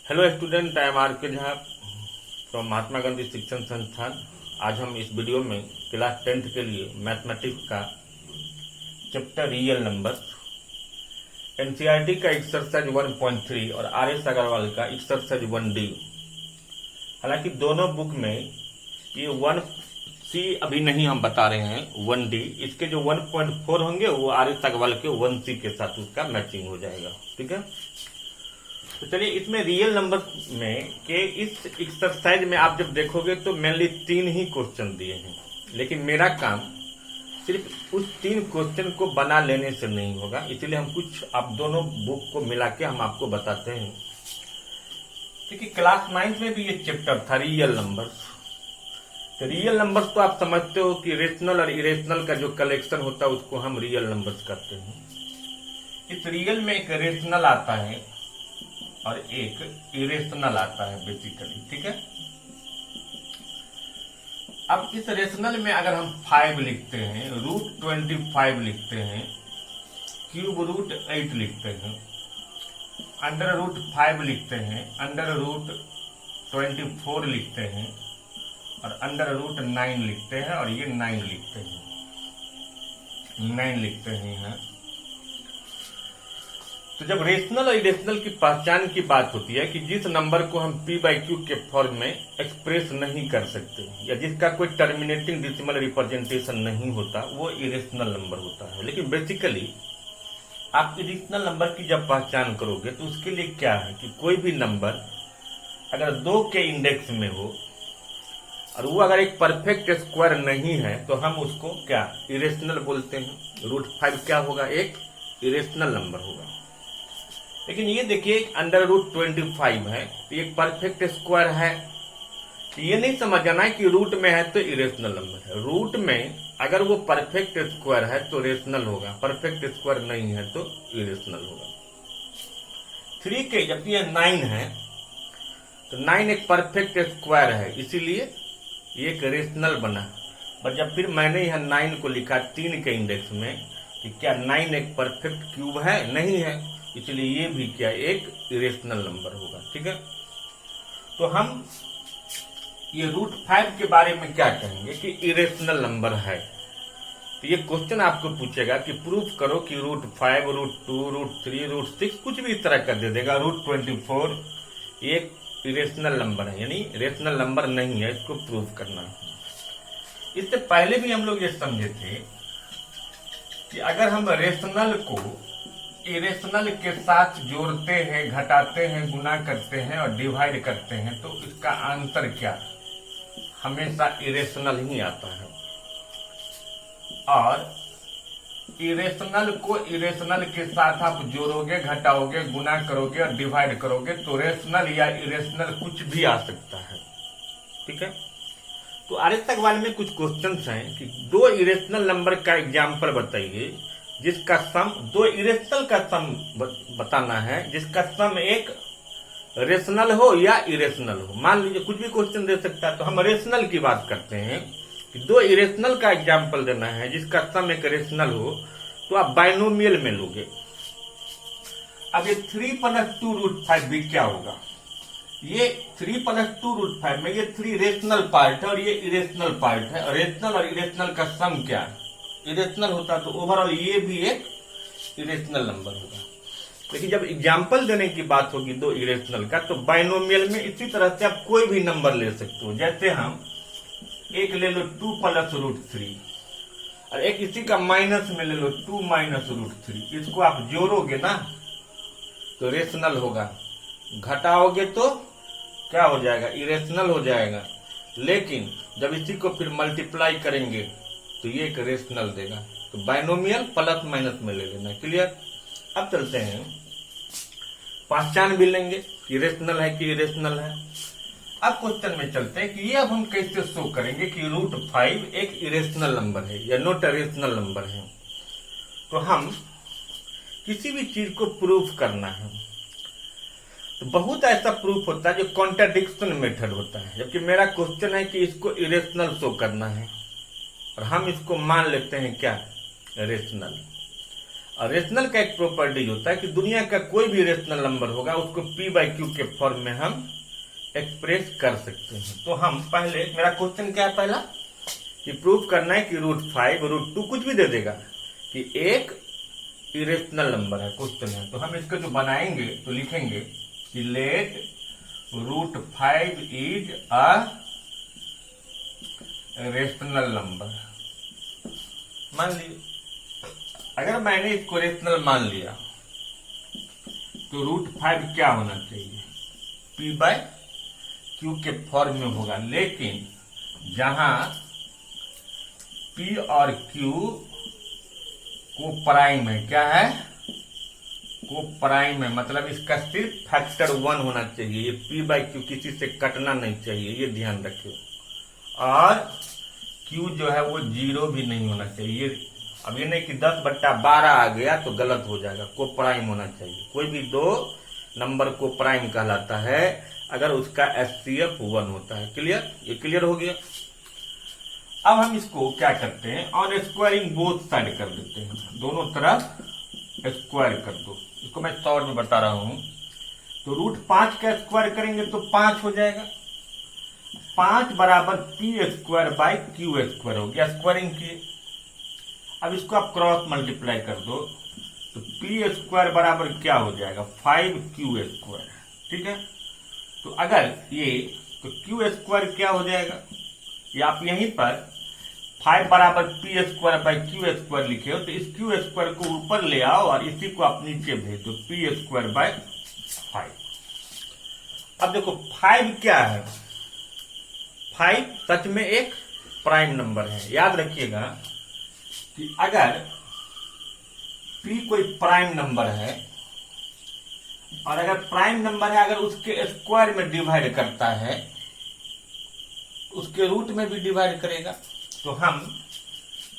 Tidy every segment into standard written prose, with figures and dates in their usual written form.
Hello student, I am R K Jha from Mahatma Gandhi शिक्षण संस्थान। आज हम इस वीडियो में क्लास 10th के लिए मैथमेटिक्स का चैप्टर रियल नंबर, एनसीईआरटी का एक्सरसाइज 1.3 और आर एस अग्रवाल का एक्सरसाइज 1D। हालांकि दोनों बुक में ये 1C अभी नहीं हम बता रहे हैं, 1D। इसके जो 1.4 होंगे वो आर एस अग्रवाल के 1C के साथ उसका मैचिंग हो जाएगा। ठीक है, तो चलिए इसमें रियल नंबर में के इस एक्सरसाइज में आप जब देखोगे तो मेनली 3 ही क्वेश्चन दिए हैं, लेकिन मेरा काम सिर्फ उस 3 क्वेश्चन को बना लेने से नहीं होगा, इसलिए हम कुछ आप दोनों बुक को मिला के हम आपको बताते हैं। क्योंकि क्लास 9th में भी ये चैप्टर था रियल नंबर्स। तो रियल नंबर्स तो आप समझते हो कि रेशनल और इरेशनल का जो कलेक्शन होता है उसको हम रियल नंबर्स कहते हैं। इस रियल में एक रेशनल आता है और एक इरेशनल आता है बेसिकली। ठीक है, अब इस रेशनल में अगर हम 5 लिखते हैं, √25 लिखते हैं, √8 लिखते हैं, √5 लिखते हैं, √24 लिखते हैं और √9 लिखते हैं और ये 9 लिखते हैं, 9 लिखते हैं यहाँ। तो जब रेशनल और इरेशनल की पहचान की बात होती है कि जिस नंबर को हम p/q के फॉर्म में एक्सप्रेस नहीं कर सकते या जिसका कोई टर्मिनेटिंग डेसिमल रिप्रेजेंटेशन नहीं होता, वो इरेशनल नंबर होता है। लेकिन बेसिकली आप इरेशनल नंबर की जब पहचान करोगे तो उसके लिए क्या है कि कोई भी नंबर अगर 2 के इंडेक्स में हो और वो अगर एक परफेक्ट स्क्वायर नहीं है तो हम उसको क्या इरेशनल बोलते हैं। √5 क्या होगा, एक इरेशनल नंबर होगा। लेकिन ये देखिए √25 है, तो एक परफेक्ट स्क्वायर है, तो ये नहीं समझ जाना है कि रूट में है तो इरेशनल नंबर है। रूट में अगर वो परफेक्ट स्क्वायर है तो रेशनल होगा, परफेक्ट स्क्वायर नहीं है तो इरेशनल होगा। 3 के जबकि ये 9 है तो 9 एक परफेक्ट स्क्वायर है, इसीलिए ये एक रेशनल बना। पर जब फिर मैंने यहाँ 9 को लिखा 3 के इंडेक्स में कि क्या 9 एक परफेक्ट क्यूब है, नहीं है, इसलिए ये भी क्या एक इरेशनल नंबर होगा। ठीक है, तो हम ये √5 के बारे में क्या कहेंगे कि इरेशनल नंबर है। तो ये क्वेश्चन आपको पूछेगा कि प्रूफ करो कि √5, √2, √3, √6 कुछ भी इस तरह कर दे देगा। √24 एक इरेशनल नंबर है, यानी रेशनल नंबर नहीं है, इसको प्रूफ करना है। इससे पहले भी हम लोग ये समझे थे कि अगर हम रेशनल को इरेशनल के साथ जोड़ते हैं, घटाते हैं, गुना करते हैं और डिवाइड करते हैं तो इसका आंसर क्या, हमेशा इरेशनल ही आता है। और इरेशनल को इरेशनल के साथ आप जोड़ोगे, घटाओगे, गुना करोगे और डिवाइड करोगे तो रेशनल या इरेशनल कुछ भी आ सकता है। ठीक है, तो आर एस अग्रवाल में कुछ क्वेश्चंस हैं कि 2 इरेशनल नंबर का एग्जाम्पल बताइए जिसका सम 2 इरेशनल का सम बताना है जिसका सम एक रेशनल हो या इरेशनल हो। मान लीजिए कुछ भी क्वेश्चन दे सकता है, तो हम रेशनल की बात करते हैं कि 2 इरेशनल का एग्जाम्पल देना है जिसका सम एक रेशनल हो, तो आप बाइनोमियल में लोगे। अब ये 3 + 2√5 भी क्या होगा, ये 3 + 2√5 में ये 3 रेशनल पार्ट है और ये इरेशनल पार्ट है। रेशनल और इरेशनल का सम क्या है, इरेशनल होता तो ओवरऑल ये भी एक इरेशनल नंबर होगा। लेकिन जब एग्जाम्पल देने की बात होगी 2 इरेशनल का तो बाइनोमियल में इसी तरह से आप कोई भी नंबर ले सकते हो। जैसे हम एक ले लो 2 + √3 और एक इसी का माइनस में ले लो 2 - √3। इसको आप जोड़ोगे ना तो रेशनल होगा, घटाओगे तो क्या हो जाएगा, इरेशनल हो जाएगा। लेकिन जब इसी को फिर मल्टीप्लाई करेंगे तो ये एक रेशनल देगा। तो बाइनोमियल प्लस माइनस में ले लेना। क्लियर। अब चलते हैं, पहचान भी लेंगे कि रेशनल है कि इरेशनल है। अब क्वेश्चन में चलते हैं कि ये अब हम कैसे शो करेंगे कि √5 एक इरेशनल नंबर है या नॉट रेशनल नंबर है। तो हम किसी भी चीज को प्रूफ करना है तो बहुत ऐसा प्रूफ होता है जो कॉन्ट्राडिक्शन मेथड होता है, जबकि मेरा क्वेश्चन है कि इसको इरेशनल शो करना है और हम इसको मान लेते हैं क्या, रेशनल। और रेशनल का एक प्रॉपर्टीज होता है कि दुनिया का कोई भी रेशनल नंबर होगा उसको p/q के फॉर्म में हम एक्सप्रेस कर सकते हैं। तो हम पहले, मेरा क्वेश्चन क्या है पहला, कि प्रूफ करना है कि √5 √2 कुछ भी दे देगा कि एक इरेशनल नंबर है, क्वेश्चन है। तो हम इसको जो बनाएंगे तो लिखेंगे कि let √5 is a rational number. मान लीजिए अगर मैंने इसको रेशनल मान लिया तो √5 क्या होना चाहिए, p/q के फॉर्म में होगा। लेकिन जहां p और q को प्राइम है, क्या है, को प्राइम है, मतलब इसका सिर्फ फैक्टर 1 होना चाहिए। ये p/q किसी से कटना नहीं चाहिए, ये ध्यान रखिए। और q जो है वो 0 भी नहीं होना चाहिए। अब ये नहीं कि 10/12 आ गया तो गलत हो जाएगा, को प्राइम होना चाहिए। कोई भी दो नंबर को प्राइम कहलाता है अगर उसका HCF 1 होता है। क्लियर, ये क्लियर हो गया। अब हम इसको क्या करते हैं, ऑन स्क्वायरिंग बोथ साइड कर देते हैं, दोनों तरफ स्क्वायर कर दो। इसको मैं शॉर्ट में बता रहा हूं। तो √5 का स्क्वायर करेंगे तो 5 हो जाएगा। 5 बराबर p²/q² हो गया, स्क्वायरिंग किए। अब इसको आप क्रॉस मल्टीप्लाई कर दो तो p² बराबर क्या हो जाएगा, 5q²। ठीक है, तो अगर ये तो q² क्या हो जाएगा, ये आप यहीं पर 5 बराबर p²/q² लिखे हो, तो इस q² को ऊपर ले आओ और इसी को आप नीचे भेज दो, p²/5। अब देखो 5 क्या है, 5 सच में एक प्राइम नंबर है। याद रखिएगा कि अगर p कोई प्राइम नंबर है और अगर प्राइम नंबर है, अगर उसके स्क्वायर में डिवाइड करता है, उसके रूट में भी डिवाइड करेगा। तो हम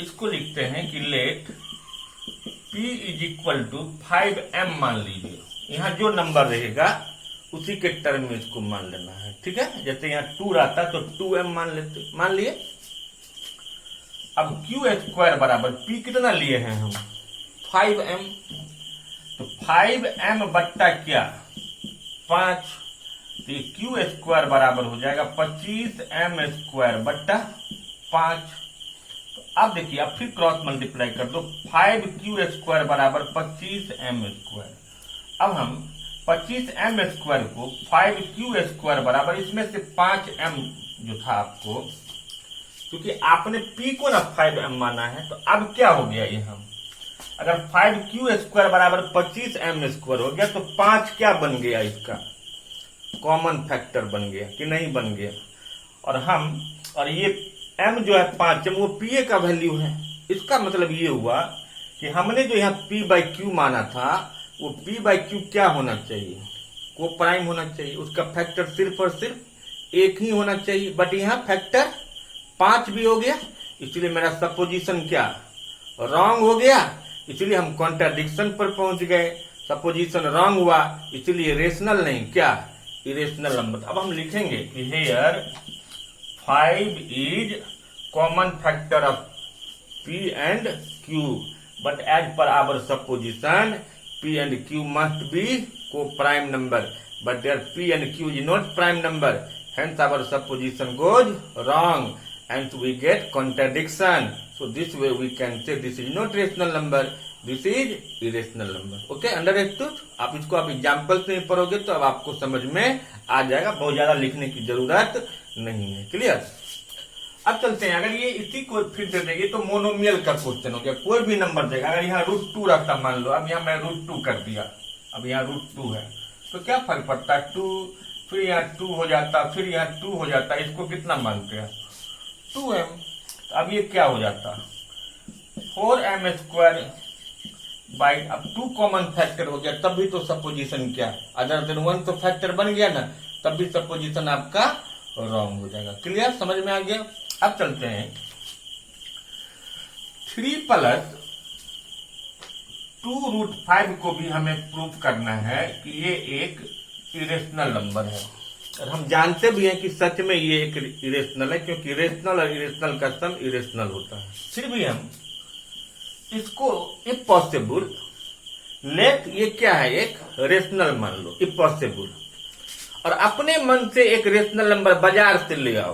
इसको लिखते हैं कि लेट p = 5m मान लीजिए। यहां जो नंबर रहेगा उसी के टर्म में इसको मान लेना है। ठीक है, जैसे यहां 2 रहता तो 2m मान लिए। अब q² बराबर p कितना लिए हैं हम, 5m। तो 5m बट्टा क्या, 5। तो ये q² बराबर हो जाएगा 25m² बट्टा 5। तो अब देखिए, अब फिर क्रॉस मल्टीप्लाई कर दो, 5q² बराबर 25m²। अब हम 25m² को 5q² बराबर, इसमें से 5m जो था आपको, क्योंकि आपने p को ना 5m माना है, तो अब क्या हो गया ये, हम अगर 5q² बराबर 25m² हो गया तो 5 क्या बन गया, इसका कॉमन फैक्टर बन गया कि नहीं बन गया। और ये m जो है 5m वो pa का वैल्यू है। इसका मतलब ये हुआ कि हमने जो यहाँ p/q माना था वो p/q क्या होना चाहिए, को प्राइम होना चाहिए। उसका फैक्टर सिर्फ और सिर्फ एक ही होना चाहिए, बट यहाँ फैक्टर 5 भी हो गया, इसलिए मेरा सपोजिशन क्या, रॉन्ग हो गया। इसलिए हम कॉन्ट्राडिक्शन पर पहुंच गए, सपोजिशन रॉन्ग हुआ, इसलिए रेशनल नहीं, क्या, इरेशनल नंबर। अब हम लिखेंगे कि here 5 is common factor of p and q, but as per our supposition p and q must be co-prime number, but their p and q is not prime number, hence our supposition goes wrong and we get contradiction. So this way we can say this is not rational number, this is irrational number. Okay, understood? आप इसको आप example से पढ़ोगे तो अब आपको समझ में आ जाएगा, बहुत ज्यादा लिखने की जरूरत नहीं है। क्लियर? अब चलते हैं, अगर ये इसी को फिर दे देंगे तो मोनोमियल का क्वेश्चन हो गया। कोई भी नंबर देगा, अगर यहाँ √2 रहता मान लो, अब यहाँ मैं √2 कर दिया, अब यहाँ √2 है तो क्या फर्क पड़ता है, 2, फिर यहाँ 2 हो जाता, फिर यहाँ 2 हो जाता, इसको कितना मानते हैं, 2m। तो अब ये क्या हो जाता, 4m² बाई, अब 2 कॉमन फैक्टर हो गया, तब भी तो सपोजिशन क्या, अदर देन 1 तो फैक्टर बन गया ना, तब भी सपोजिशन आपका रॉन्ग हो जाएगा। क्लियर, समझ में आ गया? अब चलते हैं 3 + 2√5 को भी हमें प्रूफ करना है कि ये एक इरेशनल नंबर है। और हम जानते भी हैं कि सच में ये एक इरेशनल है, क्योंकि रेशनल और इरेशनल का सम इरेशनल होता है। फिर भी हम इसको इफ पॉसिबल लेट ये क्या है, एक रेशनल मान लो, इफ पॉसिबल, और अपने मन से एक रेशनल नंबर बाजार से ले आओ,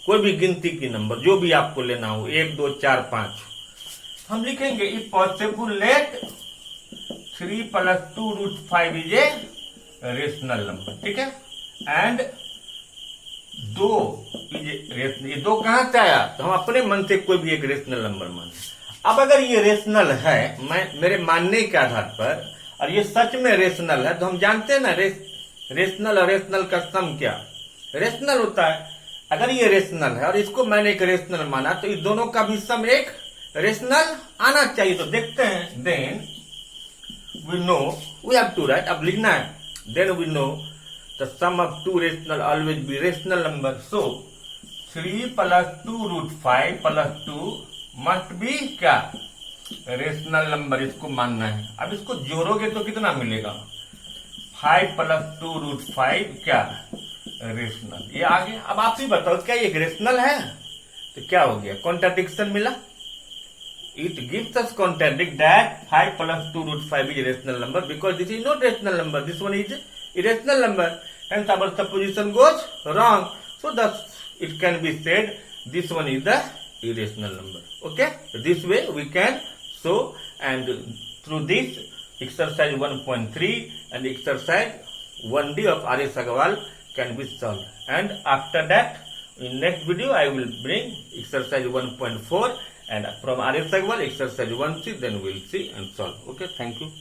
कोई भी गिनती की नंबर जो भी आपको लेना हो, 1 2 4 5। हम लिखेंगे if possible let 3 + 2√5 is a rational number, ठीक है। एंड 2 ये 2 कहां से आया, तो हम अपने मन से कोई भी एक रेशनल नंबर माने। अब अगर ये रेशनल है, मेरे मानने के आधार पर, और ये सच में रेशनल है, तो हम जानते हैं ना रेशनल और रेशनल का सम क्या रेशनल होता है। अगर ये रेशनल है और इसको मैंने एक रेशनल माना, तो इस दोनों का भी सम एक रेशनल आना चाहिए। तो देखते हैं, then we know we have to write, अब लिखना है, then we know the sum of 2 rational always be rational number. So 3 + 2√5 + 2 must be क्या, रेशनल नंबर, इसको मानना है। अब इसको जोड़ोगे तो कितना मिलेगा, 5 + 2√5 क्या, रेशनल। ये आगे अब आप ही बताओ, क्या ये रेशनल है, तो क्या हो गया, कॉन्ट्राडिक्शन मिला। It gives us contradict that 5 + 2√5 is rational number because this is not rational number, this one is irrational number, hence our supposition goes wrong. So thus it can be said this one is the irrational number. Okay, this way we can show, and through this exercise 1.3 and exercise 1D of R.S. Agarwal can be solved. And after that, in next video I will bring exercise 1.4 and from R.S. Agarwal exercise 1C, then we will see and solve. Okay, thank you.